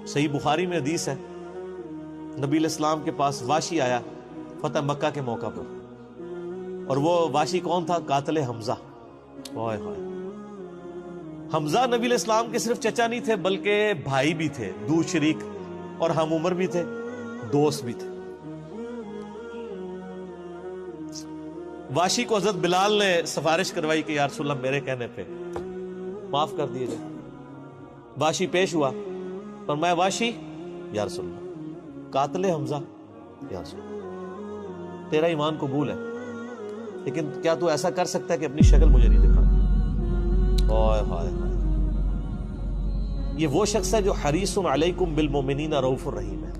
صحیح بخاری میں حدیث ہے، نبی علیہ السلام کے پاس واشی آیا فتح مکہ کے موقع پر، اور وہ واشی کون تھا؟ قاتل حمزہ۔ اوئے ہوئے، حمزہ نبی علیہ السلام کے صرف چچا نہیں تھے بلکہ بھائی بھی تھے، دو شریک اور ہم عمر بھی تھے، دوست بھی تھے۔ واشی کو حضرت بلال نے سفارش کروائی کہ یا رسول اللہ میرے کہنے پہ معاف کر دیے جائے۔ واشی پیش ہوا، فرمایا واشی یا رسول اللہ قاتل حمزہ، یا رسول اللہ تیرا ایمان قبول ہے، لیکن کیا تو ایسا کر سکتا ہے کہ اپنی شکل مجھے نہیں دکھا؟ اوئے ہائے ہائے، یہ وہ شخص ہے جو حریص علیکم بالمؤمنین رؤوف الرحیم ہے،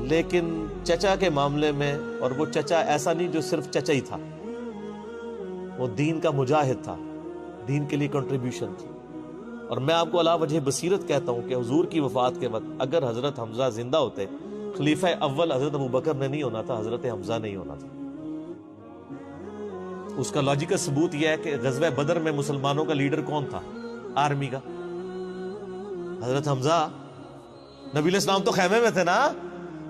لیکن چچا کے معاملے میں، اور وہ چچا ایسا نہیں جو صرف چچا ہی تھا، وہ دین کا مجاہد تھا، دین کے لیے کنٹریبیوشن تھی۔ اور میں آپ کو علا وجہ بصیرت کہتا ہوں کہ حضور کی وفات کے وقت اگر حضرت حمزہ زندہ ہوتے، خلیفہ اول حضرت ابوبکر نے نہیں ہونا تھا، حضرت حمزہ نہیں ہونا تھا۔ اس کا لاجیکل ثبوت یہ ہے کہ غزوہ بدر میں مسلمانوں کا لیڈر کون تھا آرمی کا؟ حضرت حمزہ۔ نبی علیہ السلام تو خیمے میں تھے نا،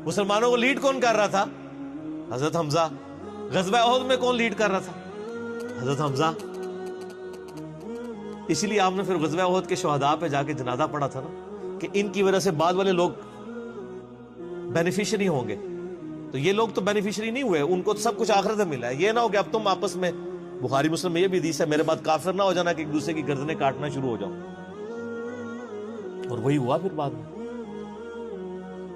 مسلمانوں کو لیڈ کون کر رہا تھا؟ حضرت حمزہ۔ غزوہ احد میں کون لیڈ کر رہا تھا؟ حضرت حمزہ۔ اسی لیے آپ نے پھر غزوہ احد کے شہداء پہ جا کے جنازہ پڑھا تھا نا، کہ ان کی وجہ سے بعد والے لوگ بینیفیشری ہوں گے، تو یہ لوگ تو بینیفیشری نہیں ہوئے، ان کو تو سب کچھ آخرت میں ملا ہے۔ یہ نہ ہو کہ اب تم آپس میں، بخاری مسلم میں یہ بھی حدیث ہے، میرے بعد کافر نہ ہو جانا کہ ایک دوسرے کی گردنیں کاٹنا شروع ہو جاؤ۔ اور وہی ہوا پھر بعد میں۔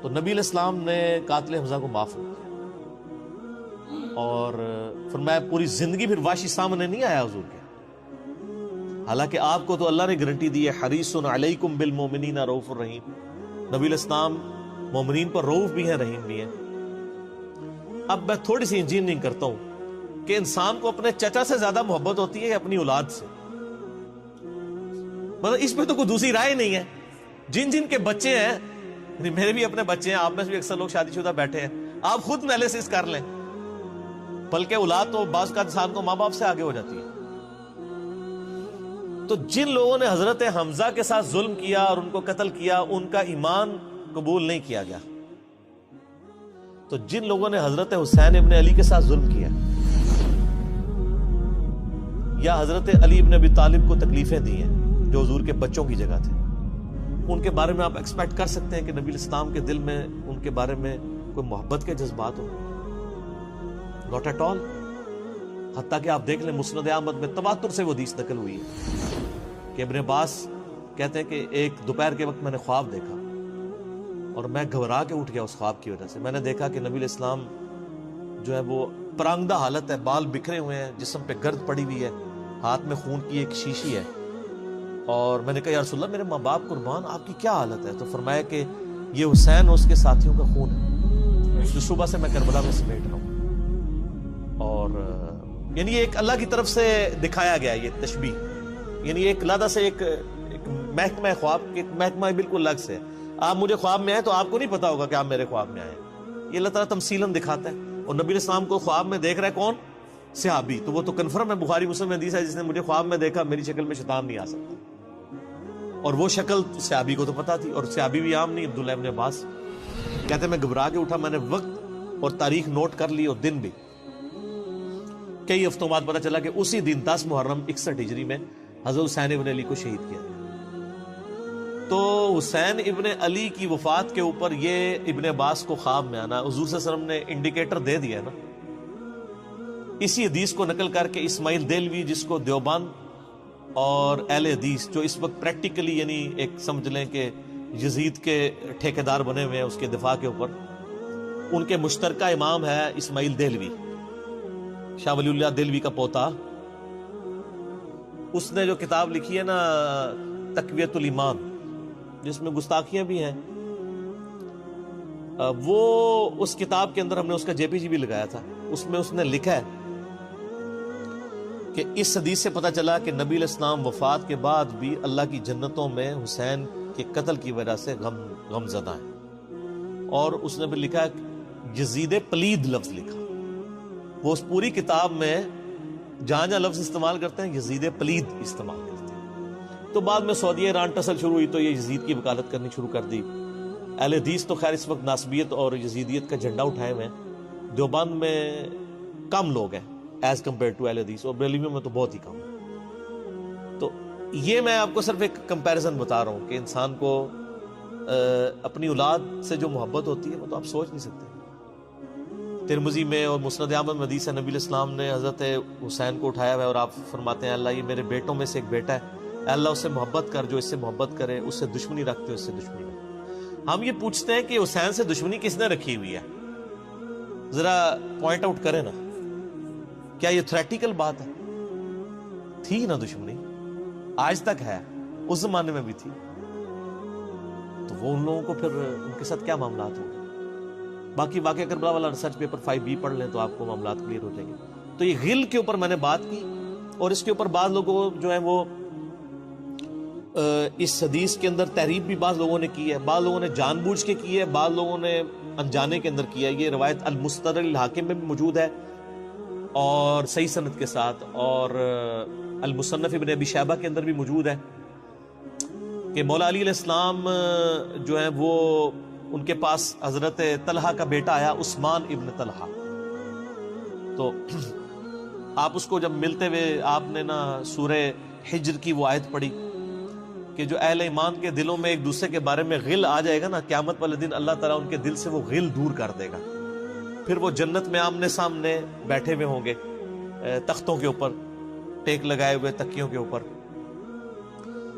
تو نبی علیہ السلام نے قاتل حمزہ کو معاف کیا، اور فرمایا پوری زندگی پھر واشی سامنے نہیں آیا حضور کے، حالانکہ آپ کو تو اللہ نے گارنٹی دی ہے حریص علیکم بالمؤمنین رؤوف الرحیم۔ نبی علیہ السلام مومنین پر رؤوف بھی ہیں، رحیم بھی ہیں۔ اب میں تھوڑی سی انجینئرنگ کرتا ہوں کہ انسان کو اپنے چچا سے زیادہ محبت ہوتی ہے یا اپنی اولاد سے؟ مطلب اس پہ تو کوئی دوسری رائے نہیں ہے۔ جن جن کے بچے ہیں، یعنی میرے بھی اپنے بچے ہیں، آپ میں سے بھی اکثر لوگ شادی شدہ بیٹھے ہیں، آپ خود انالیسس کر لیں، بلکہ اولاد تو بعض کا انسان کو ماں باپ سے آگے ہو جاتی ہے۔ تو جن لوگوں نے حضرت حمزہ کے ساتھ ظلم کیا اور ان کو قتل کیا، ان کا ایمان قبول نہیں کیا گیا۔ تو جن لوگوں نے حضرت حسین ابن علی کے ساتھ ظلم کیا، یا حضرت علی ابن ابی طالب کو تکلیفیں دی ہیں جو حضور کے بچوں کی جگہ تھے، ان کے بارے میں آپ ایکسپیکٹ کر سکتے ہیں کہ نبی علیہ السلام کے دل میں ان کے بارے میں کوئی محبت کے جذبات ہو؟ Not at all. حتیٰ کہ آپ دیکھ لیں مسند احمد میں تواتر سے وہ حدیث نقل ہوئی ہے کہ ابن عباس کہتے ہیں کہ ایک دوپہر کے وقت میں نے خواب دیکھا اور میں گھبرا کے اٹھ گیا اس خواب کی وجہ سے۔ میں نے دیکھا کہ نبی علیہ السلام جو ہے وہ پرانگدہ حالت ہے، بال بکھرے ہوئے ہیں، جسم پہ گرد پڑی ہوئی ہے، ہاتھ میں خون کی ایک شیشی ہے، اور میں نے کہا یا رسول اللہ میرے ماں باپ قربان، آپ کی کیا حالت ہے؟ تو فرمایا کہ یہ حسین اور اس کے ساتھیوں کا خون ہے جو صبح سے میں کربلا میں سمیٹ رہا ہوں۔ اور یعنی یہ ایک اللہ کی طرف سے دکھایا گیا یہ تشبیہ، یعنی ایک علیحدہ سے ایک محکمہ خواب، ایک محکمہ بالکل الگ سے۔ آپ مجھے خواب میں آئے تو آپ کو نہیں پتا ہوگا کہ آپ میرے خواب میں آئے، یہ اللہ تعالیٰ تمثیلاً دکھاتا ہے۔ اور نبی علیہ السلام کو خواب میں دیکھ رہا ہے کون؟ صحابی، تو وہ تو کنفرم ہے، بخاری مسلم میں حدیث ہے جس نے مجھے خواب میں دیکھا میری شکل میں شیطان نہیں آ سکتا، اور وہ شکل صحابی کو تو پتا تھی، اور صحابی بھی عام نہیں، عبداللہ ابن عباس کہتے ہیں میں گھبرا کے اٹھا، میں نے وقت اور تاریخ نوٹ کر لی اور دن بھی۔ کئی ہفتوں بعد پتا چلا کہ اسی دن 10 محرم 61 ہجری میں حضرت حسین ابن علی کو شہید کیا۔ تو حسین ابن علی کی وفات کے اوپر یہ ابن عباس کو خواب میں آنا، حضور صلی اللہ علیہ وسلم نے انڈیکیٹر دے دیا نا، اسی حدیث کو نقل کر کے اسماعیل دہلوی، جس کو دیوبند اور اہل حدیث جو اس وقت پریکٹیکلی یعنی ایک سمجھ لیں کہ یزید کے ٹھیکیدار بنے ہوئے ہیں اس کے دفاع کے اوپر، ان کے مشترکہ امام ہے اسماعیل دہلوی، شاہ ولی اللہ دہلوی کا پوتا۔ اس نے جو کتاب لکھی ہے نا تقویت الایمان، جس میں گستاخیاں بھی ہیں، وہ اس کتاب کے اندر ہم نے اس کا جے پی جی بھی لگایا تھا، اس میں اس نے لکھا ہے کہ اس حدیث سے پتہ چلا کہ نبی علیہ السلام وفات کے بعد بھی اللہ کی جنتوں میں حسین کے قتل کی وجہ سے غم زدہ ہیں۔ اور اس نے بھی لکھا یزید پلید لفظ لکھا، وہ اس پوری کتاب میں جہاں جہاں لفظ استعمال کرتے ہیں یزید پلید استعمال کرتے ہیں۔ تو بعد میں سعودیہ ایران ٹسل شروع ہوئی تو یہ یزید کی وکالت کرنی شروع کر دی. اہل حدیث تو خیر اس وقت ناسبیت اور یزیدیت کا جھنڈا اٹھائے ہوئے ہیں. دیوبند میں کم لوگ ہیں ایز کمپیئر ٹو اہل حدیث, اور بریلویوں میں تو بہت ہی کم. تو یہ میں آپ کو صرف ایک کمپیریزن بتا رہا ہوں کہ انسان کو اپنی اولاد سے جو محبت ہوتی ہے وہ تو آپ سوچ نہیں سکتے. ترمذی میں اور مسند احمد میں حدیث ہے, نبی علیہ السلام نے حضرت حسین کو اٹھایا ہوا ہے اور آپ فرماتے ہیں اللہ یہ میرے بیٹوں میں سے ایک بیٹا ہے, اے اللہ اس سے محبت کر, جو اس سے محبت کرے, اس سے دشمنی رکھتے اس سے دشمنی رکھ. ہم یہ پوچھتے ہیں کہ حسین سے دشمنی کس نے رکھی ہوئی ہے, ذرا پوائنٹ آؤٹ کریں نا. کیا یہ تھریٹیکل بات ہے؟ تھی نا دشمنی, آج تک ہے, اس زمانے میں بھی تھی. تو وہ ان لوگوں کو پھر ان کے ساتھ کیا معاملات ہوں گے؟ باقی واقعہ کربلا والا ریسرچ پیپر 5B پڑھ لیں تو آپ کو معاملات کلیئر ہو جائیں گے. تو یہ غل کے اوپر میں نے بات کی, اور اس کے اوپر بعض لوگوں جو ہیں وہ اس حدیث کے اندر تحریف بھی بعض لوگوں نے کی ہے, بعض لوگوں نے جان بوجھ کے کی ہے, بعض لوگوں نے انجانے کے اندر کیا ہے. یہ روایت المستدرک الحاکم میں بھی موجود ہے اور صحیح سند کے ساتھ, اور المصنف ابن ابی شیبہ کے اندر بھی موجود ہے کہ مولا علی علیہ السلام جو ہیں وہ ان کے پاس حضرت طلحہ کا بیٹا آیا, عثمان ابن طلحہ. تو آپ اس کو جب ملتے ہوئے آپ نے نا سورہ حجر کی وہ آیت پڑھی کہ جو اہل ایمان کے دلوں میں ایک دوسرے کے بارے میں غل آ جائے گا نا, قیامت والے دن اللہ تعالیٰ ان کے دل سے وہ غل دور کر دے گا. پھر وہ جنت میں آمنے سامنے بیٹھے ہوئے ہوں گے, تختوں کے اوپر ٹیک لگائے ہوئے, تکیوں کے اوپر.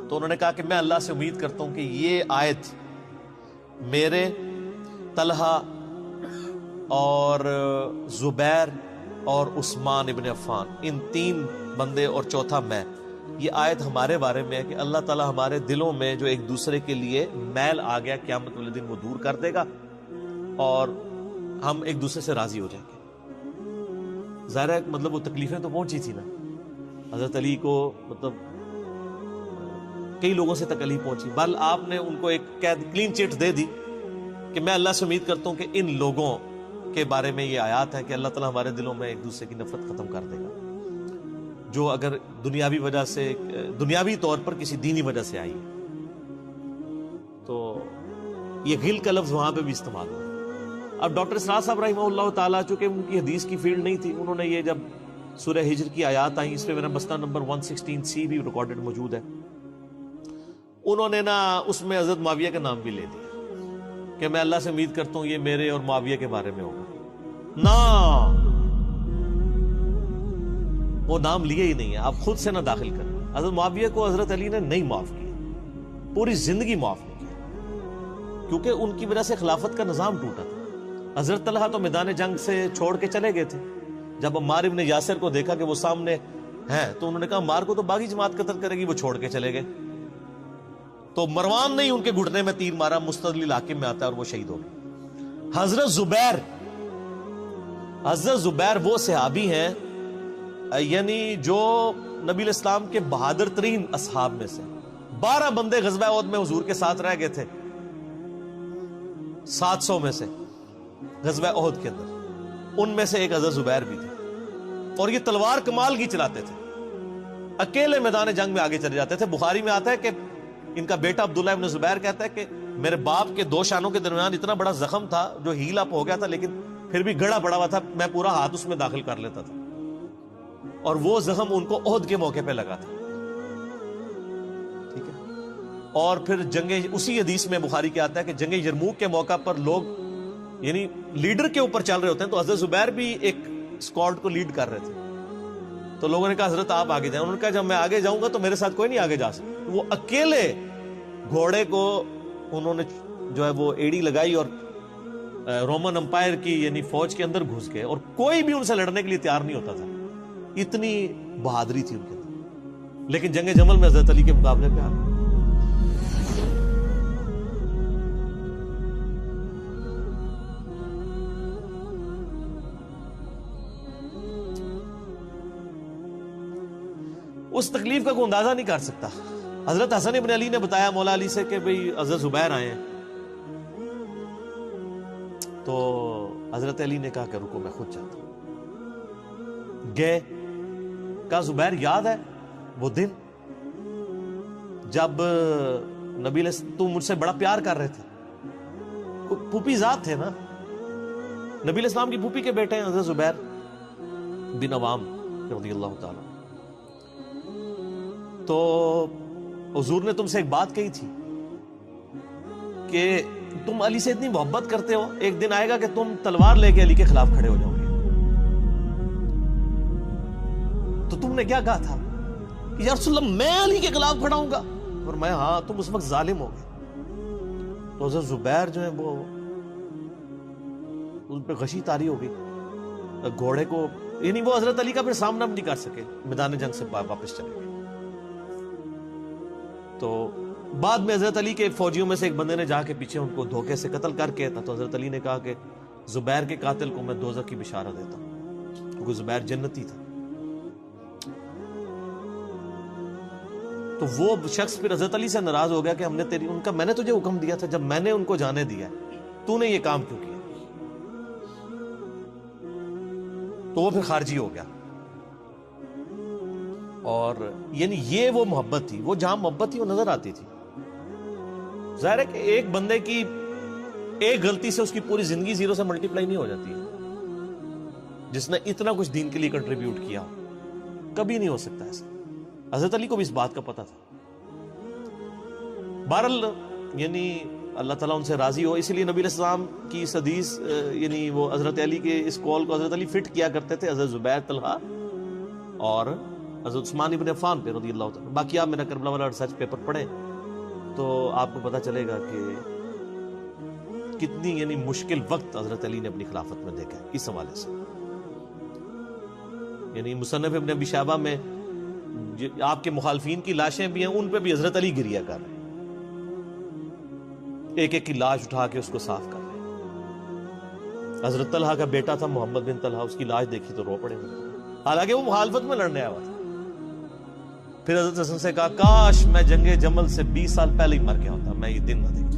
تو انہوں نے کہا کہ میں اللہ سے امید کرتا ہوں کہ یہ آیت میرے, طلحہ اور زبیر اور عثمان ابن عفان, ان 3 بندے اور چوتھا میں, یہ آیت ہمارے بارے میں ہے کہ اللہ تعالیٰ ہمارے دلوں میں جو ایک دوسرے کے لیے میل آ گیا قیامت والے دن وہ دور کر دے گا اور ہم ایک دوسرے سے راضی ہو جائیں گے. ظاہر ہے مطلب وہ تکلیفیں تو پہنچی تھی نا حضرت علی کو, مطلب کئی لوگوں سے تکلیف پہنچی. بل آپ نے ان کو ایک کلین چٹ دے دی کہ میں اللہ سے امید کرتا ہوں کہ ان لوگوں کے بارے میں یہ آیات ہے کہ اللہ تعالیٰ ہمارے دلوں میں ایک دوسرے کی نفرت ختم کر دے گا, جو اگر دنیاوی وجہ سے, دنیاوی طور پر کسی دینی وجہ سے آئی. تو یہ غل کا لفظ وہاں پہ بھی استعمال ہوا. اب ڈاکٹر اسرار صاحب رحمہ اللہ تعالیٰ, چونکہ ان کی حدیث کی فیلڈ نہیں تھی, انہوں نے یہ جب سورہ ہجر کی آیات آئیں, اس پہ میرا مسئلہ نمبر 116C بھی ریکارڈڈ موجود ہے, انہوں نے نا اس میں حضرت معاویہ کا نام بھی لے دیا کہ میں اللہ سے امید کرتا ہوں یہ میرے اور معاویہ کے بارے میں ہوگا. نا وہ نام لیا ہی نہیں ہے, آپ خود سے نہ داخل کریں. حضرت معاویہ کو حضرت علی نے نہیں معاف کیا, پوری زندگی معاف نہیں کیا, کیونکہ ان کی وجہ سے خلافت کا نظام ٹوٹا تھا. حضرت طلحہ تو میدان جنگ سے چھوڑ کے چلے گئے تھے. جب عمار ابن یاسر کو دیکھا کہ وہ سامنے ہیں تو انہوں نے کہا عمار کو تو باغی جماعت قتل کرے گی, وہ چھوڑ کے چلے گئے. تو مروان نے ان کے گھٹنے میں تیر مارا, مستدل الحاکم میں آتا ہے, اور وہ شہید ہو گئے. حضرت زبیر وہ صحابی ہیں یعنی جو نبی علیہ السلام کے بہادر ترین اصحاب میں سے. 12 بندے غزوہ احد میں حضور کے ساتھ رہ گئے تھے 700 میں سے غزوہ احد کے اندر, ان میں سے ایک حضرت زبیر بھی تھے. اور یہ تلوار کمال کی چلاتے تھے, اکیلے میدان جنگ میں آگے چلے جاتے تھے. بخاری میں آتا ہے کہ ان کا بیٹا عبداللہ ابن زبیر کہتا ہے کہ میرے باپ کے 2 شانوں کے درمیان اتنا بڑا زخم تھا جو ہیل اپ ہو گیا تھا, لیکن پھر بھی گڑا پڑا ہوا تھا, میں پورا ہاتھ اس میں داخل کر لیتا تھا, اور وہ زخم ان کو احد کے موقع پہ لگا تھا. ٹھیک ہے. اور پھر جنگ, اسی حدیث میں بخاری کے آتا ہے کہ جنگ یرموک کے موقع پر لوگ یعنی لیڈر کے اوپر چل رہے ہوتے ہیں, تو حضرت زبیر بھی ایک اسکواڈ کو لیڈ کر رہے تھے. تو لوگوں نے کہا حضرت آپ آگے جائیں. انہوں نے کہا جب میں آگے جاؤں گا تو میرے ساتھ کوئی نہیں آگے جا سکتا. وہ اکیلے گھوڑے کو انہوں نے جو ہے وہ ایڑی لگائی اور رومن امپائر کی یعنی فوج کے اندر گھس گئے, اور کوئی بھی ان سے لڑنے کے لیے تیار نہیں ہوتا تھا. اتنی بہادری تھی ان کے اندر. لیکن جنگ جمل میں حضرت علی کے مقابلے پہ آ گئے. اس تکلیف کا کوئی اندازہ نہیں کر سکتا. حضرت حسن ابن علی نے بتایا مولا علی سے کہ بھئی حضرت زبیر آئے ہیں, تو حضرت علی نے کہا کہ رکو میں خود چاہتا ہوں. گئے, کہا زبیر یاد ہے وہ دن جب نبی تم مجھ سے بڑا پیار کر رہے تھے، پھوپھی ذات تھے نا، نبی علیہ السلام کی پھوپھی کے بیٹے ہیں حضرت زبیر بن عوام رضی اللہ تعالی. تو حضور نے تم سے ایک بات کہی تھی کہ تم علی سے اتنی محبت کرتے ہو، ایک دن آئے گا کہ تم تلوار لے کے علی کے خلاف کھڑے ہو جاؤ گے. تو تم نے کیا کہا تھا کہ یا رسول اللہ میں علی کے خلاف کھڑا ہوں گا؟ اور میں ہاں، تم اس وقت ظالم ہو گئے. تو حضرت زبیر جو ہے وہ ان پہ غشی طاری ہو گئی، گھوڑے کو، یعنی وہ حضرت علی کا پھر سامنا بھی نہیں کر سکے، میدان جنگ سے واپس چلے گئے. تو بعد میں حضرت علی کے فوجیوں میں سے ایک بندے نے جا کے پیچھے ان کو دھوکے سے قتل کر کے تھا. تو حضرت علی نے کہا کہ زبیر کے قاتل کو میں دوزخ کی بشارت دیتا ہوں، کیونکہ زبیر جنتی تھا. تو وہ شخص پھر حضرت علی سے ناراض ہو گیا کہ ہم نے میں نے تجھے حکم دیا تھا، جب میں نے ان کو جانے دیا تو نے یہ کام کیوں کیا؟ تو وہ پھر خارجی ہو گیا. اور یعنی یہ وہ محبت تھی، وہ جہاں محبت تھی وہ نظر آتی تھی. ظاہر ہے کہ ایک بندے کی ایک غلطی سے اس کی پوری زندگی زیرو سے ملٹی پلائی نہیں ہو جاتی ہے. جس نے اتنا کچھ دین کے لیے کنٹریبیوٹ کیا کبھی نہیں ہو سکتا ایسا. حضرت علی کو بھی اس بات کا پتہ تھا. بہرحال یعنی اللہ تعالیٰ ان سے راضی ہو، اسی لیے نبی علیہ السلام کی اس حدیث یعنی وہ حضرت علی کے اس قول کو حضرت علی فٹ کیا کرتے تھے حضرت زبیر، طلحہ اور حضرت عثمان ابن عفان پہ رضی اللہ تعالیٰ. باقی آپ میرا کربلا والا ریسرچ پیپر پڑھیں تو آپ کو پتہ چلے گا کہ کتنی یعنی مشکل وقت حضرت علی نے اپنی خلافت میں دیکھا ہے اس حوالے سے. یعنی مصنف ابن ابی شیبہ میں آپ کے مخالفین کی لاشیں بھی ہیں، ان پہ بھی حضرت علی گریہ کر رہے ہیں، ایک ایک کی لاش اٹھا کے اس کو صاف کر رہے ہیں. حضرت طلحہ کا بیٹا تھا محمد بن طلحہ، اس کی لاش دیکھی تو رو پڑے، حالانکہ وہ مخالفت میں لڑنے آیا تھا. پھر حضرت حسن سے کہا کاش میں جنگ جمل سے 20 سال پہلے ہی مر گیا ہوتا، میں یہ دن نہ دیکھتا.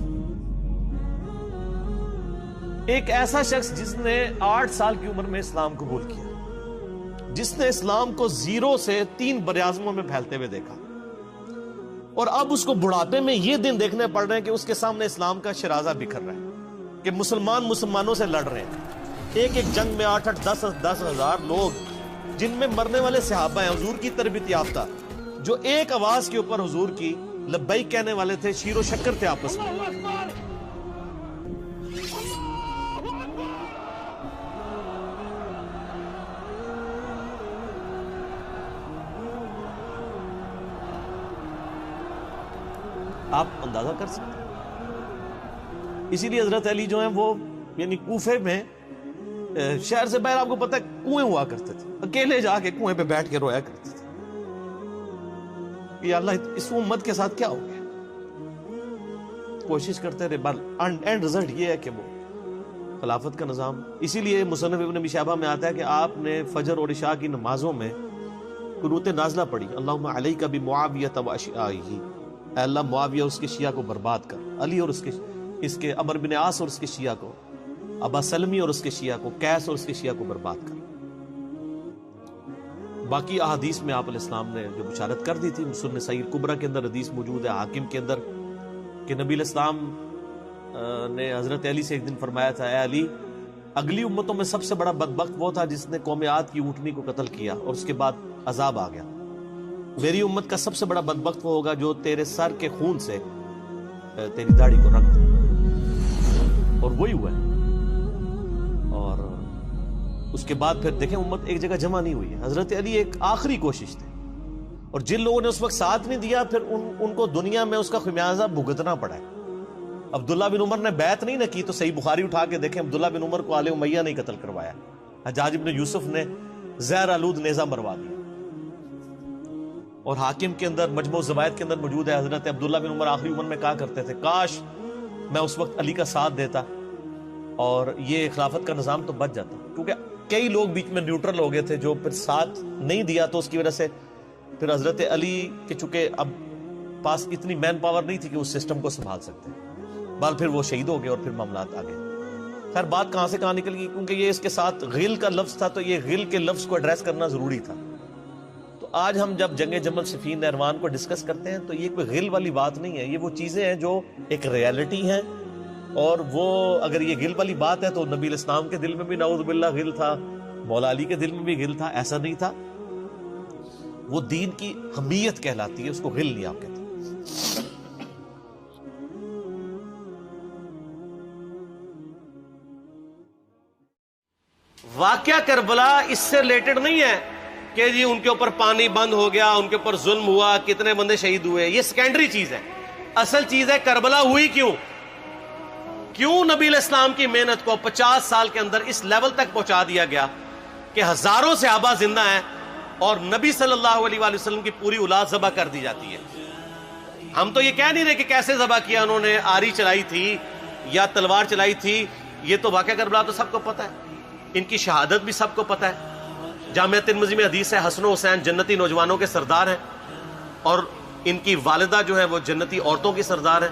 ایک ایسا شخص جس نے 8 سال کی عمر میں اسلام قبول کیا، جس نے اسلام کو زیرو سے 3 براعظموں میں پھیلتے ہوئے دیکھا، اور اب اس کو بڑھاپے میں یہ دن دیکھنے پڑ رہے ہیں کہ اس کے سامنے اسلام کا شرازہ بکھر رہا ہے، کہ مسلمانوں سے لڑ رہے ہیں. ایک جنگ میں 8-10 ہزار لوگ، جن میں مرنے والے صحابہ ہیں حضور کی تربیت یافتہ، جو ایک آواز کے اوپر حضور کی لبیک کہنے والے تھے، شیر و شکر تھے آپس میں. آپ اندازہ کر سکتے ہیں. اسی لیے حضرت علی جو ہیں وہ یعنی کوفے میں شہر سے باہر آپ کو پتہ ہے کنویں ہوا کرتے تھے، اکیلے جا کے کنویں پہ بیٹھ کے رویا کرتے تھے کہ اللہ اس امت کے ساتھ کیا ہو گیا. کوشش کرتے رہے، اینڈ رزلٹ یہ ہے کہ وہ خلافت کا نظام. اسی لیے مصنف ابن ابی شیبہ میں آتا ہے کہ آپ نے فجر اور عشاء کی نمازوں میں قنوت نازلہ پڑھی، اللہم علیک بمعاویہ و اشعائہ، اے اللہ معاویہ اس کے شیعہ کو برباد کر، علی اور اس کے عمر بن عاص اور اس کے شیعہ کو، ابا سلمی اور اس کے شیعہ کو، قیس اور اس کے شیعہ کو برباد کر. باقی احادیث میں آپ علیہ السلام نے جو بشارت کر دی تھی، سنن سعید کبریٰ کے اندر حدیث موجود ہے، حاکم کے اندر، کہ نبی علیہ السلام نے حضرت علی سے ایک دن فرمایا تھا، اے علی، اگلی امتوں میں سب سے بڑا بدبخت وہ تھا جس نے قوم عاد کی اونٹنی کو قتل کیا اور اس کے بعد عذاب آ گیا. میری امت کا سب سے بڑا بدبخت وہ ہوگا جو تیرے سر کے خون سے تیری داڑھی کو رنگ دے. اور وہی ہوا ہے. اور اس کے بعد پھر دیکھیں امت ایک جگہ جمع نہیں ہوئی ہے. حضرت علی ایک آخری کوشش تھی، اور جن لوگوں نے اس وقت ساتھ نہیں دیا پھر ان کو دنیا میں اس کا خمیازہ بھگتنا پڑا ہے. عبداللہ بن عمر نے بیعت نہیں نہ کی تو صحیح بخاری اٹھا کے دیکھیں، عبداللہ بن عمر کو آل امیہ نہیں قتل کروایا، حجاج بن یوسف نے زہر آلود نیزہ مروا دیا. اور حاکم کے اندر مجموع الزوائد کے اندر موجود ہے، حضرت عبداللہ بن عمر آخری عمر میں کہا کرتے تھے کاش میں اس وقت علی کا ساتھ دیتا اور یہ خلافت کا نظام تو بچ جاتا. کیونکہ کئی لوگ بیچ میں نیوٹرل ہو گئے تھے جو پھر ساتھ نہیں دیا، تو اس کی وجہ سے پھر حضرت علی کے چونکہ اب پاس اتنی مین پاور نہیں تھی کہ اس سسٹم کو سنبھال سکتے، بعد پھر وہ شہید ہو گئے اور پھر معاملات آ گئے. خیر بات کہاں سے کہاں نکل گئی، کیونکہ یہ اس کے ساتھ غل کا لفظ تھا، تو یہ غل کے لفظ کو ایڈریس کرنا ضروری تھا. تو آج ہم جب جنگ جمل صفین نہروان کو ڈسکس کرتے ہیں تو یہ کوئی غل والی بات نہیں ہے، یہ وہ چیزیں ہیں جو ایک ریالٹی ہیں، اور وہ اگر یہ غل والی بات ہے تو نبی علیہ السلام کے دل میں بھی نعوذ باللہ غل تھا، مولا علی کے دل میں بھی غل تھا، ایسا نہیں تھا۔ وہ دین کی حمیت کہلاتی ہے، اس کو غل نہیں آپ کہتے۔ واقعہ کربلا اس سے ریلیٹڈ نہیں ہے کہ جی ان کے اوپر پانی بند ہو گیا، ان کے اوپر ظلم ہوا، کتنے بندے شہید ہوئے، یہ سیکنڈری چیز ہے۔ اصل چیز ہے کربلا ہوئی کیوں نبی علیہ السلام کی محنت کو 50 سال کے اندر اس لیول تک پہنچا دیا گیا کہ ہزاروں صحابہ زندہ ہیں اور نبی صلی اللہ علیہ وآلہ وسلم کی پوری اولاد ذبح کر دی جاتی ہے۔ ہم تو یہ کہہ نہیں رہے کہ کیسے ذبح کیا انہوں نے، آری چلائی تھی یا تلوار چلائی تھی، یہ تو واقعہ کربلا تو سب کو پتہ ہے، ان کی شہادت بھی سب کو پتہ ہے۔ جامعہ ترمذی میں حدیث ہے حسن و حسین جنتی نوجوانوں کے سردار ہیں، اور ان کی والدہ جو ہے وہ جنتی عورتوں کی سردار ہیں،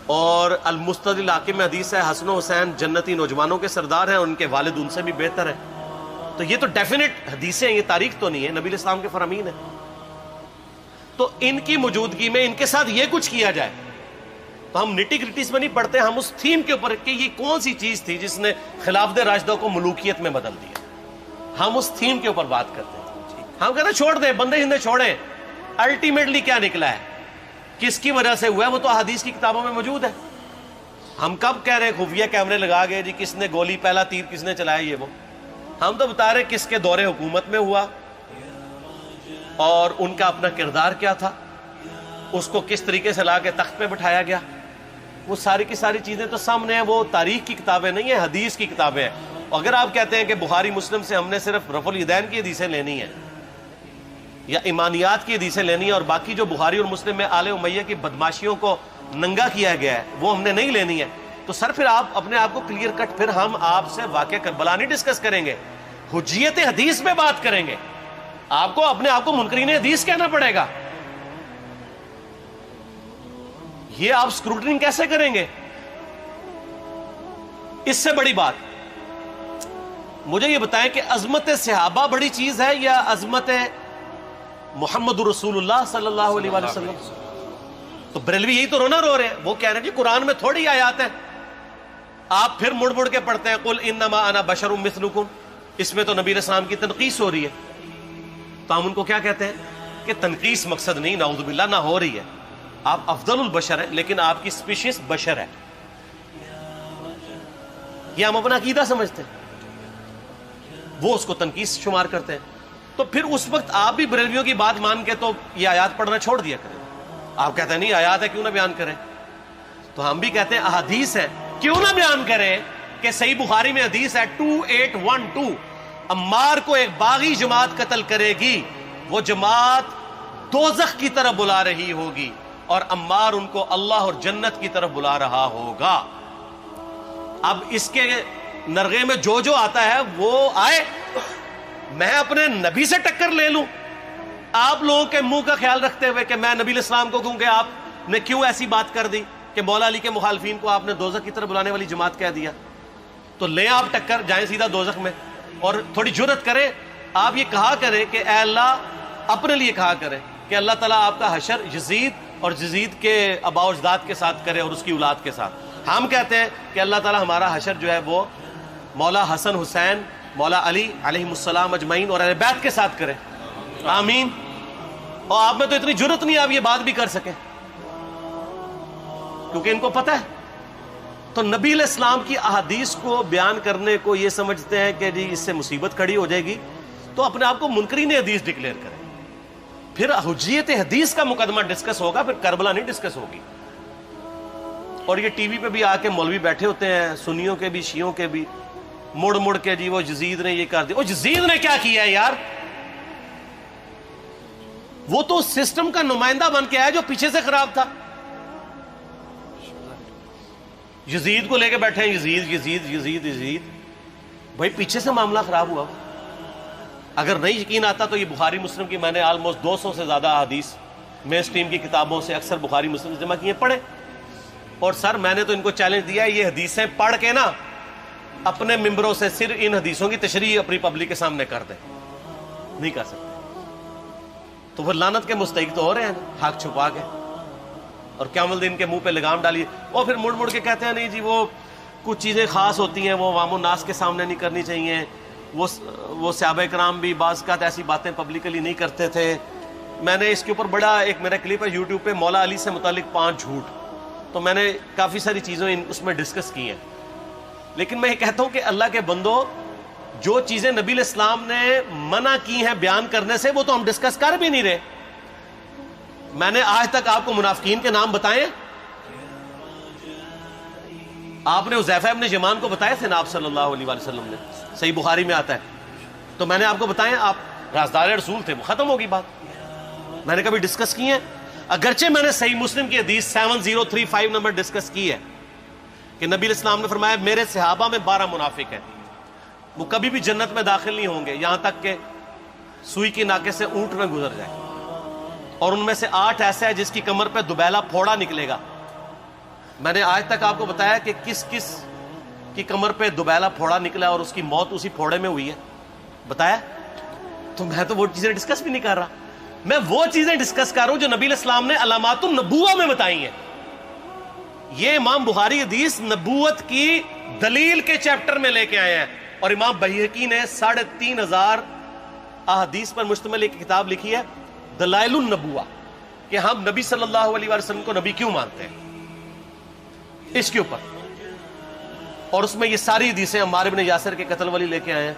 اور المستدل حاکم میں حدیث ہے حسن و حسین جنتی نوجوانوں کے سردار ہیں اور ان کے والد ان سے بھی بہتر ہیں۔ تو یہ تو ڈیفینٹ حدیثیں ہیں، یہ تاریخ تو نہیں ہے، نبی علیہ السلام کے فرامین ہیں۔ تو ان کی موجودگی میں ان کے ساتھ یہ کچھ کیا جائے تو ہم نٹی گریٹیز میں نہیں پڑھتے، ہم اس تھیم کے اوپر کہ یہ کون سی چیز تھی جس نے خلافت راشدہ کو ملوکیت میں بدل دیا، ہم اس تھیم کے اوپر بات کرتے ہیں۔ ہم کہتے ہیں چھوڑ دیں، بندے ہندے چھوڑیں، الٹیمیٹلی کیا نکلا ہے، کس کی وجہ سے ہوا ہے، وہ تو حدیث کی کتابوں میں موجود ہے۔ ہم کب کہہ رہے ہیں خفیہ کیمرے لگا گئے جی کس نے گولی پہلا تیر کس نے چلایا، یہ وہ ہم تو بتا رہے کس کے دور حکومت میں ہوا اور ان کا اپنا کردار کیا تھا، اس کو کس طریقے سے لا کے تخت پہ بٹھایا گیا، وہ ساری کی ساری چیزیں تو سامنے ہیں۔ وہ تاریخ کی کتابیں نہیں ہیں، حدیث کی کتابیں ہیں۔ اگر آپ کہتے ہیں کہ بخاری مسلم سے ہم نے صرف رفع الیدین کی حدیثیں لینی ہیں یا ایمانیات کی حدیثیں لینی ہے اور باقی جو بخاری اور مسلم میں آل امیہ کی بدماشیوں کو ننگا کیا گیا ہے وہ ہم نے نہیں لینی ہے، تو سر پھر آپ اپنے آپ کو کلیئر کٹ، پھر ہم آپ سے واقعہ کربلا نہیں ڈسکس کریں گے، حجیت حدیث میں بات کریں گے۔ آپ کو اپنے آپ کو منکرین حدیث کہنا پڑے گا، یہ آپ اسکروٹنگ کیسے کریں گے؟ اس سے بڑی بات مجھے یہ بتائیں کہ عظمت صحابہ بڑی چیز ہے یا عظمت محمد رسول اللہ صلی اللہ علیہ وآلہ وسلم؟ تو بریلوی یہی تو رونا رو رہے ہیں، وہ کہہ رہے ہیں جی قرآن میں تھوڑی آیات ہیں، آپ پھر مڑ مڑ کے پڑھتے ہیں قل انما انا بشر مثلکم، اس میں تو نبی علیہ السلام کی تنقیص ہو رہی ہے۔ تو ہم ان کو کیا کہتے ہیں کہ تنقیص مقصد نہیں، نعوذ باللہ، نہ ہو رہی ہے، آپ افضل البشر ہیں لیکن آپ کی سپیشیز بشر ہے، یہ ہم اپنا عقیدہ سمجھتے ہیں، وہ اس کو تنقیص شمار کرتے ہیں۔ تو پھر اس وقت آپ بھی بریلویوں کی بات مان کے تو یہ آیات پڑھنا چھوڑ دیا کریں۔ آپ کہتے ہیں نہیں آیات ہے کیوں نہ بیان کریں، تو ہم بھی کہتے ہیں احادیث ہے کیوں نہ بیان کریں کہ صحیح بخاری میں حدیث ہے 2812 عمار کو ایک باغی جماعت قتل کرے گی، وہ جماعت دوزخ کی طرف بلا رہی ہوگی اور عمار ان کو اللہ اور جنت کی طرف بلا رہا ہوگا۔ اب اس کے نرغے میں جو جو آتا ہے وہ آئے، میں اپنے نبی سے ٹکر لے لوں آپ لوگوں کے منہ کا خیال رکھتے ہوئے کہ میں نبی علیہ السلام کو کہوں کہ آپ نے کیوں ایسی بات کر دی کہ مولا علی کے مخالفین کو آپ نے دوزخ کی طرف بلانے والی جماعت کہہ دیا؟ تو لیں آپ ٹکر، جائیں سیدھا دوزخ میں، اور تھوڑی جرت کریں، آپ یہ کہا کریں کہ اے اللہ، اپنے لیے کہا کریں کہ اللہ تعالیٰ آپ کا حشر یزید اور یزید کے آباء و اجداد کے ساتھ کرے اور اس کی اولاد کے ساتھ۔ ہم کہتے ہیں کہ اللہ تعالیٰ ہمارا حشر جو ہے وہ مولا حسن حسین، مولا علی علیہ السلام اجمعین اور اہل بیت کے ساتھ کرے، آمین۔ اور آپ میں تو اتنی جرت نہیں آپ یہ بات بھی کر سکیں، کیونکہ ان کو پتہ ہے۔ تو نبی علیہ السلام کی احادیث کو بیان کرنے کو یہ سمجھتے ہیں کہ جی اس سے مصیبت کھڑی ہو جائے گی، تو اپنے آپ کو منکرین حدیث ڈکلیئر کریں، پھر حجیت حدیث کا مقدمہ ڈسکس ہوگا، پھر کربلا نہیں ڈسکس ہوگی۔ اور یہ ٹی وی پہ بھی آ کے مولوی بیٹھے ہوتے ہیں، سنیوں کے بھی شیعوں کے بھی، مڑ مڑ کے جی وہ یزید نے یہ کر دیا۔ وہ یزید نے کیا کیا ہے یار؟ وہ تو سسٹم کا نمائندہ بن کے آیا جو پیچھے سے خراب تھا۔ یزید کو لے کے بیٹھے ہیں، یزید یزید یزید یزید، بھائی پیچھے سے معاملہ خراب ہوا۔ اگر نہیں یقین آتا تو یہ بخاری مسلم کی میں نے آلموسٹ 200 سے زیادہ حدیث مین اسٹریم کی کتابوں سے اکثر بخاری مسلم جمع کیے، پڑھے، اور سر میں نے تو ان کو چیلنج دیا ہے یہ حدیثیں پڑھ کے نا اپنے ممبروں سے صرف ان حدیثوں کی تشریح اپنی پبلک کے سامنے کر دیں، نہیں کر سکتے۔ تو پھر لعنت کے مستحق تو ہو رہے ہیں حق چھپا کے، اور قیامت دن کے منہ پہ لگام ڈالیے، اور پھر مڑ مڑ کے کہتے ہیں نہیں جی وہ کچھ چیزیں خاص ہوتی ہیں وہ عوام الناس کے سامنے نہیں کرنی چاہیے، وہ صحابہ کرام بھی بعض اوقات ایسی باتیں پبلکلی نہیں کرتے تھے۔ میں نے اس کے اوپر بڑا ایک میرا کلپ ہے یوٹیوب پہ، مولا علی سے متعلق 5 جھوٹ، تو میں نے کافی ساری چیزیں اس میں ڈسکس کی ہیں۔ لیکن میں یہ کہتا ہوں کہ اللہ کے بندو، جو چیزیں نبی علیہ السلام نے منع کی ہیں بیان کرنے سے، وہ تو ہم ڈسکس کر بھی نہیں رہے۔ میں نے آج تک آپ کو منافقین کے نام بتائے؟ آپ نے حذیفہ ابن یمان کو بتایا تھے نا آپ صلی اللہ علیہ وآلہ وسلم نے، صحیح بخاری میں آتا ہے، تو میں نے آپ کو بتایا، آپ رازدار رسول تھے، وہ ختم ہوگی بات۔ میں نے کبھی ڈسکس کی ہے؟ اگرچہ میں نے صحیح مسلم کی حدیث 7035 نمبر ڈسکس کی ہے کہ نبی علیہ السلام نے فرمایا میرے صحابہ میں 12 منافق ہیں، وہ کبھی بھی جنت میں داخل نہیں ہوں گے یہاں تک کہ سوئی کی ناکے سے اونٹ میں گزر جائے، اور ان میں سے 8 ایسا ہے جس کی کمر پہ دوبیلا پھوڑا نکلے گا۔ میں نے آج تک آپ کو بتایا کہ کس کس کی کمر پہ دوبیلا پھوڑا نکلا اور اس کی موت اسی پھوڑے میں ہوئی ہے؟ بتایا؟ تو میں تو وہ چیزیں ڈسکس بھی نہیں کر رہا، میں وہ چیزیں ڈسکس کر رہا ہوں جو نبی علیہ السلام نے علامات النبوہ میں بتائی ہیں۔ یہ امام بخاری حدیث نبوت کی دلیل کے چیپٹر میں لے کے آئے ہیں، اور امام بہقی نے 3500 احادیث پر مشتمل ایک کتاب لکھی ہے دلائل النبوہ، کہ ہم نبی صلی اللہ علیہ وسلم کو نبی کیوں مانتے ہیں، اس کے اوپر، اور اس میں یہ ساری حدیثیں عمار بن یاسر کے قتل والی لے کے آئے ہیں،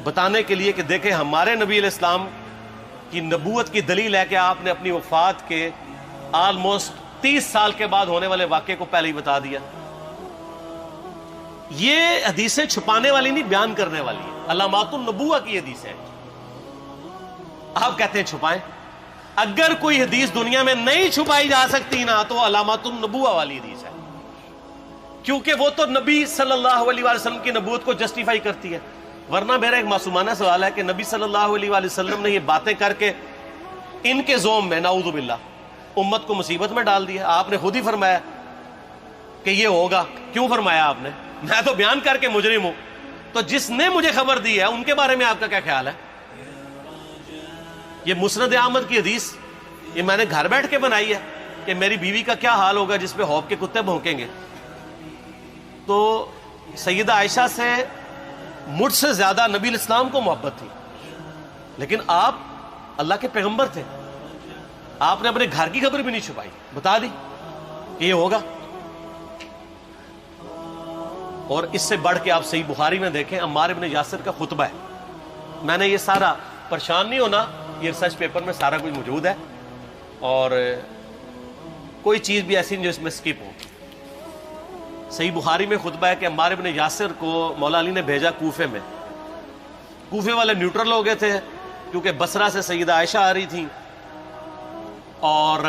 بتانے کے لیے کہ دیکھیں ہمارے نبی علیہ السلام کی نبوت کی دلیل ہے کہ آپ نے اپنی وفات کے آلموسٹ 30 سال کے بعد ہونے والے واقعے کو پہلے ہی بتا دیا۔ یہ حدیثیں چھپانے والی نہیں، بیان کرنے والی ہیں، علامات النبوہ کی حدیثیں ہیں۔ آپ کہتے ہیں چھپائیں، اگر کوئی حدیث دنیا میں نہیں چھپائی جا سکتی نا تو علامات النبوہ والی حدیث ہے، کیونکہ وہ تو نبی صلی اللہ علیہ وسلم کی نبوت کو جسٹیفائی کرتی ہے۔ ورنہ میرا ایک معصومانہ سوال ہے کہ نبی صلی اللہ علیہ وسلم نے یہ باتیں کر کے ان کے زوم میں نعوذ باللہ امت کو مصیبت میں ڈال دیا۔ آپ نے خود ہی فرمایا کہ یہ ہوگا، کیوں فرمایا آپ نے؟ میں تو بیان کر کے مجرم ہوں، تو جس نے مجھے خبر دی ہے ان کے بارے میں آپ کا کیا خیال ہے؟ یہ مسند احمد کی حدیث یہ میں نے گھر بیٹھ کے بنائی ہے کہ میری بیوی کا کیا حال ہوگا جس پہ خوف کے کتے بھونکیں گے۔ تو سیدہ عائشہ سے مجھ سے زیادہ نبی علیہ السلام کو محبت تھی، لیکن آپ اللہ کے پیغمبر تھے، آپ نے اپنے گھر کی خبر بھی نہیں چھپائی، بتا دی کہ یہ ہوگا۔ اور اس سے بڑھ کے آپ صحیح بخاری میں دیکھیں، عمار بن یاسر کا خطبہ ہے، میں نے یہ سارا، پریشان نہیں ہونا، یہ ریسرچ پیپر میں سارا کچھ موجود ہے، اور کوئی چیز بھی ایسی نہیں جو اس میں سکپ ہو۔ صحیح بخاری میں خطبہ ہے کہ عمار بن یاسر کو مولا علی نے بھیجا کوفے میں، کوفے والے نیوٹرل ہو گئے تھے کیونکہ بصرہ سے سیدہ عائشہ آ رہی تھیں، اور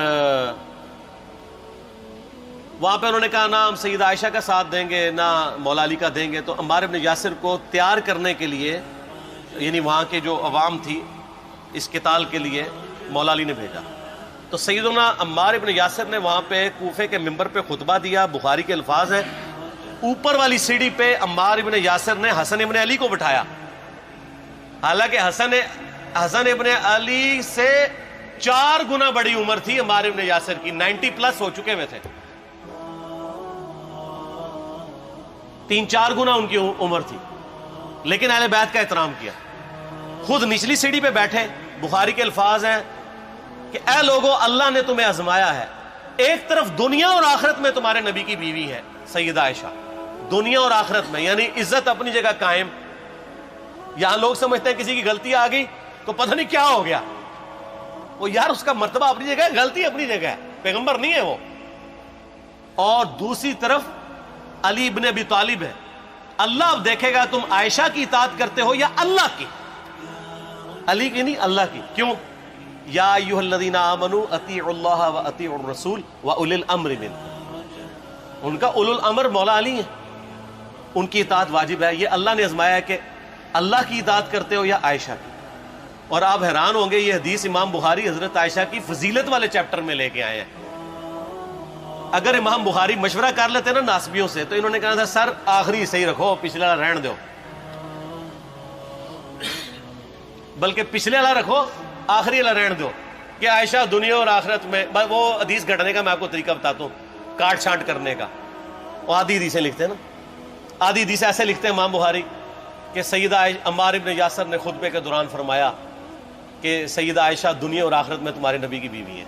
وہاں پہ انہوں نے کہا نہ ہم سیدہ عائشہ کا ساتھ دیں گے نہ مولا علی کا دیں گے، تو عمار بن یاسر کو تیار کرنے کے لیے، یعنی وہاں کے جو عوام تھی اس قتال کے لیے، مولا علی نے بھیجا۔ تو سیدنا عمار بن یاسر نے وہاں پہ کوفے کے منبر پہ خطبہ دیا، بخاری کے الفاظ ہیں، اوپر والی سیڑھی پہ عمار بن یاسر نے حسن ابن علی کو بٹھایا، حالانکہ حسن ابن علی سے 4 گنا بڑی عمر تھی عمار بن یاسر کی، 90 پلس ہو چکے ہوئے تھے، 3-4 گنا ان کی عمر تھی، لیکن اہل بیت کا احترام کیا، خود نچلی سیڑھی پہ بیٹھے۔ بخاری کے الفاظ ہیں کہ اے لوگو اللہ نے تمہیں آزمایا ہے، ایک طرف دنیا اور آخرت میں تمہارے نبی کی بیوی ہے سیدہ عائشہ، دنیا اور آخرت میں، یعنی عزت اپنی جگہ قائم۔ یہاں لوگ سمجھتے ہیں کسی کی غلطی آ گئی تو پتہ نہیں کیا ہو گیا، وہ یار اس کا مرتبہ اپنی جگہ ہے، غلطی اپنی جگہ ہے، پیغمبر نہیں ہے وہ۔ اور دوسری طرف علی ابن ابی طالب ہے، اللہ اب دیکھے گا تم عائشہ کی اطاعت کرتے ہو یا اللہ کی، علی کی نہیں اللہ کی۔ کیوں؟ یا ایھا الذین آمنوا اطیعوا اللہ واطیعوا الرسول واولی الامر منکم، ان کا اولو الامر مولا علی ہیں، ان کی اطاعت واجب ہے۔ یہ اللہ نے آزمایا ہے کہ اللہ کی اطاعت کرتے ہو یا عائشہ کی۔ اور آپ حیران ہوں گے، یہ حدیث امام بخاری حضرت عائشہ کی فضیلت والے چیپٹر میں لے کے آئے ہیں۔ اگر امام بخاری مشورہ کر لیتے نا ناسبیوں سے تو انہوں نے کہا تھا سر آخری صحیح رکھو، پچھلا رہن دو۔ بلکہ پچھلے والا رکھو، آخری والا رہن دو کہ عائشہ دنیا اور آخرت میں. وہ حدیث گھڑنے کا میں آپ کو طریقہ بتاتا ہوں، کاٹ چھانٹ کرنے کا. وہ آدھی حدیثیں لکھتے ہیں نا، آدھی حدیث ایسے لکھتے ہیں امام بخاری کہ سیدہ عمار ابن یاسر نے خطبے کے دوران فرمایا کہ سیدہ عائشہ دنیا اور آخرت میں تمہارے نبی کی بیوی ہے،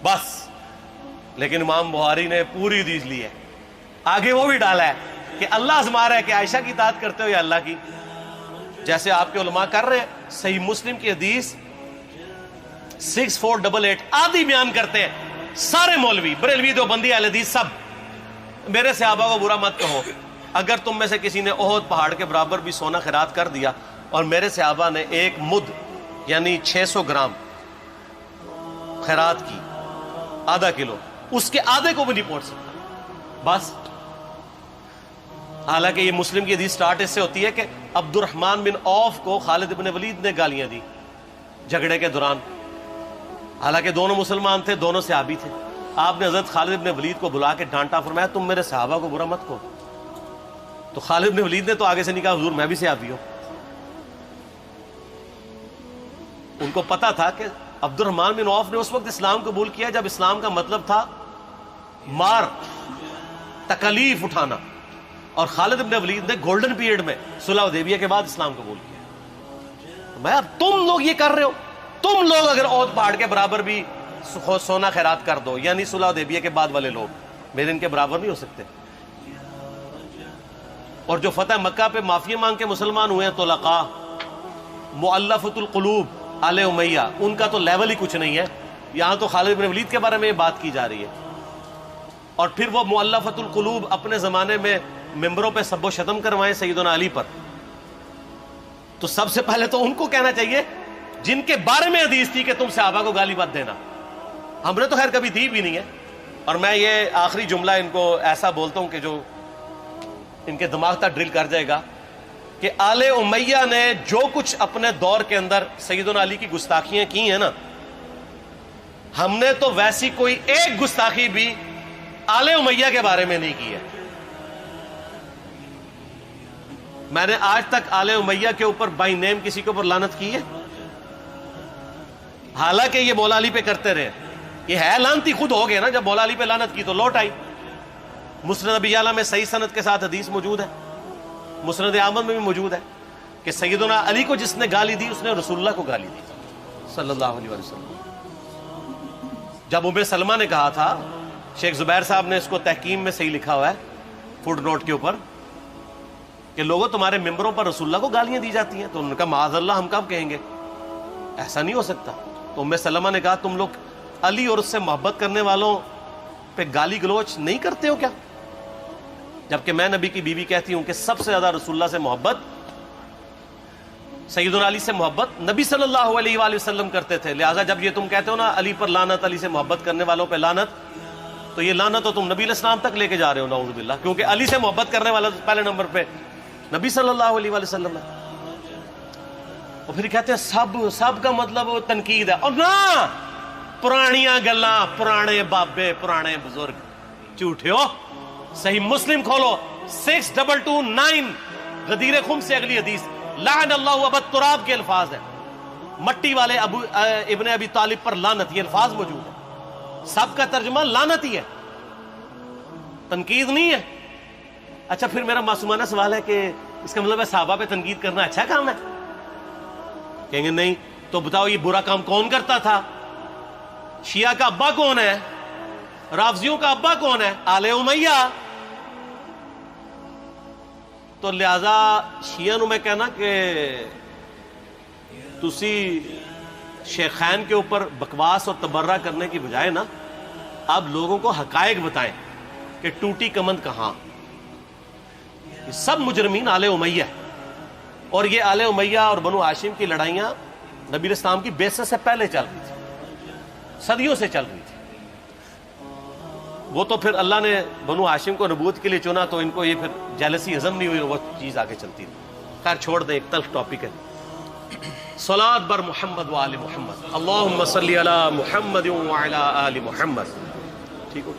بس. لیکن امام بخاری نے پوری حدیث لی ہے، آگے وہ بھی ڈالا ہے کہ اللہ آزما رہا ہے کہ عائشہ کی اطاعت کرتے ہو یا اللہ کی، جیسے آپ کے علماء کر رہے ہیں. صحیح مسلم کی حدیث 6488 آدھی بیان کرتے ہیں سارے مولوی، بریلوی، دیوبندی، اہل حدیث سب. میرے صحابہ کو برا مت کہو، اگر تم میں سے کسی نے احد پہاڑ کے برابر بھی سونا خیرات کر دیا اور میرے صحابہ نے ایک مد یعنی 600 گرام خیرات کی، آدھا کلو، اس کے آدھے کو بھی نہیں پہنچ سکتا بس. حالانکہ یہ مسلم کی حدیث سٹارٹ اس سے ہوتی ہے کہ عبد الرحمن بن عوف کو خالد بن ولید نے گالیاں دی جھگڑے کے دوران. حالانکہ دونوں مسلمان تھے، دونوں صحابی تھے. آپ نے حضرت خالد بن ولید کو بلا کے ڈانٹا، فرمایا تم میرے صحابہ کو برا مت کہو. تو خالد بن ولید نے تو آگے سے نہیں کہا حضور میں بھی صحابی ہوں. ان کو پتا تھا کہ عبد الرحمن بن عوف نے اس وقت اسلام قبول کیا جب اسلام کا مطلب تھا مار، تکلیف اٹھانا، اور خالد بن ولید نے گولڈن پیریڈ میں صلح حدیبیہ کے بعد اسلام قبول کیا. میں اب تم لوگ یہ کر رہے ہو، تم لوگ اگر احد پہاڑ کے برابر بھی سونا خیرات کر دو، یعنی صلح حدیبیہ کے بعد والے لوگ میرے ان کے برابر نہیں ہو سکتے. اور جو فتح مکہ پہ معافی مانگ کے مسلمان ہوئے ہیں طلقاء، مؤلفۃ القلوب آل امیہ، ان کا تو لیول ہی کچھ نہیں ہے. یہاں تو خالد بن ولید کے بارے میں یہ بات کی جا رہی ہے. اور پھر وہ مؤلفۃ القلوب اپنے زمانے میں ممبروں پہ سب و شتم کروائیں سیدنا علی پر. تو سب سے پہلے تو ان کو کہنا چاہیے جن کے بارے میں حدیث تھی کہ تم صحابہ کو گالی مت دینا. ہم نے تو خیر کبھی دی بھی نہیں ہے. اور میں یہ آخری جملہ ان کو ایسا بولتا ہوں کہ جو ان کے دماغ تک ڈرل کر جائے گا کہ آل امیہ نے جو کچھ اپنے دور کے اندر سیدنا علی کی گستاخیاں کی ہیں نا، ہم نے تو ویسی کوئی ایک گستاخی بھی آل امیہ کے بارے میں نہیں کی ہے. میں نے آج تک آل امیہ کے اوپر بائی نیم کسی کے اوپر لعنت کی ہے؟ حالانکہ یہ مولا علی پہ کرتے رہے. یہ ہے لعنتی خود ہو گئے نا، جب مولا علی پہ لعنت کی تو لوٹ آئی. مسند ابی یعلا میں صحیح سند کے ساتھ حدیث موجود ہے، مسند احمد میں بھی موجود ہے کہ سیدنا علی کو جس نے گالی دی اس نے رسول اللہ کو گالی دی صلی اللہ علیہ وسلم. جب ام سلمہ نے کہا تھا، شیخ زبیر صاحب نے اس کو تحکیم میں صحیح لکھا ہوا ہے فوٹ نوٹ کے اوپر، کہ لوگوں تمہارے ممبروں پر رسول اللہ کو گالیاں دی جاتی ہیں، تو انہوں نے کہا معاذ اللہ، ہم کب کہیں گے، ایسا نہیں ہو سکتا. تو ام سلمہ نے کہا تم لوگ علی اور اس سے محبت کرنے والوں پہ گالی گلوچ نہیں کرتے ہو کیا؟ جبکہ میں نبی کی بیوی کہتی ہوں کہ سب سے زیادہ رسول اللہ سے محبت، سیدنا علی سے محبت نبی صلی اللہ علیہ وآلہ وسلم کرتے تھے. لہٰذا جب یہ تم کہتے ہو نا علی پر لعنت، علی سے محبت کرنے والوں پہ لعنت، تو یہ لعنت تو تم نبی علیہ السلام تک لے کے جا رہے ہو نعوذ باللہ، کیونکہ علی سے محبت کرنے والا پہلے نمبر پہ نبی صلی اللہ علیہ وآلہ وسلم ہے. اور پھر کہتے ہیں سب کا مطلب تنقید ہے. اور نہ، پرانیاں گلاں، پرانے بابے، پرانے بزرگ، جھوٹے ہو. صحیح مسلم کھولو 6229 غدیر خم سے اگلی حدیث، لعن اللہ ابا التراب کے الفاظ ہیں، مٹی والے ابن ابی طالب پر لعنت، یہ الفاظ موجود ہیں. سب کا ترجمہ لعنت ہی ہے، تنقید نہیں ہے. اچھا پھر میرا معصومانہ سوال ہے کہ اس کا مطلب ہے صحابہ پہ تنقید کرنا اچھا کام ہے؟ کہیں گے نہیں. تو بتاؤ یہ برا کام کون کرتا تھا؟ شیعہ کا ابا کون ہے؟ رافضیوں کا ابا کون ہے؟ آل امیہ. تو لہذا شیعہ نو میں کہنا کہ تسی شیخین کے اوپر بکواس اور تبرہ کرنے کی بجائے نا اب لوگوں کو حقائق بتائیں کہ ٹوٹی کمند کہاں. یہ سب مجرمین آل امیہ ہے. اور یہ آل امیہ اور بنو ہاشم کی لڑائیاں نبی اسلام کی بعثت سے پہلے چل رہی تھی، صدیوں سے چل رہی تھی. وہ تو پھر اللہ نے بنو ہاشم کو نبوت کے لیے چنا تو ان کو یہ پھر جیلسی ہضم نہیں ہوئی، وہ چیز آگے چلتی رہی. خیر چھوڑ دیں، ایک تلخ ٹاپک ہے. صلاۃ بر محمد و آل محمد، اللہم صلی علی محمد و علی آل محمد. ٹھیک ہو؟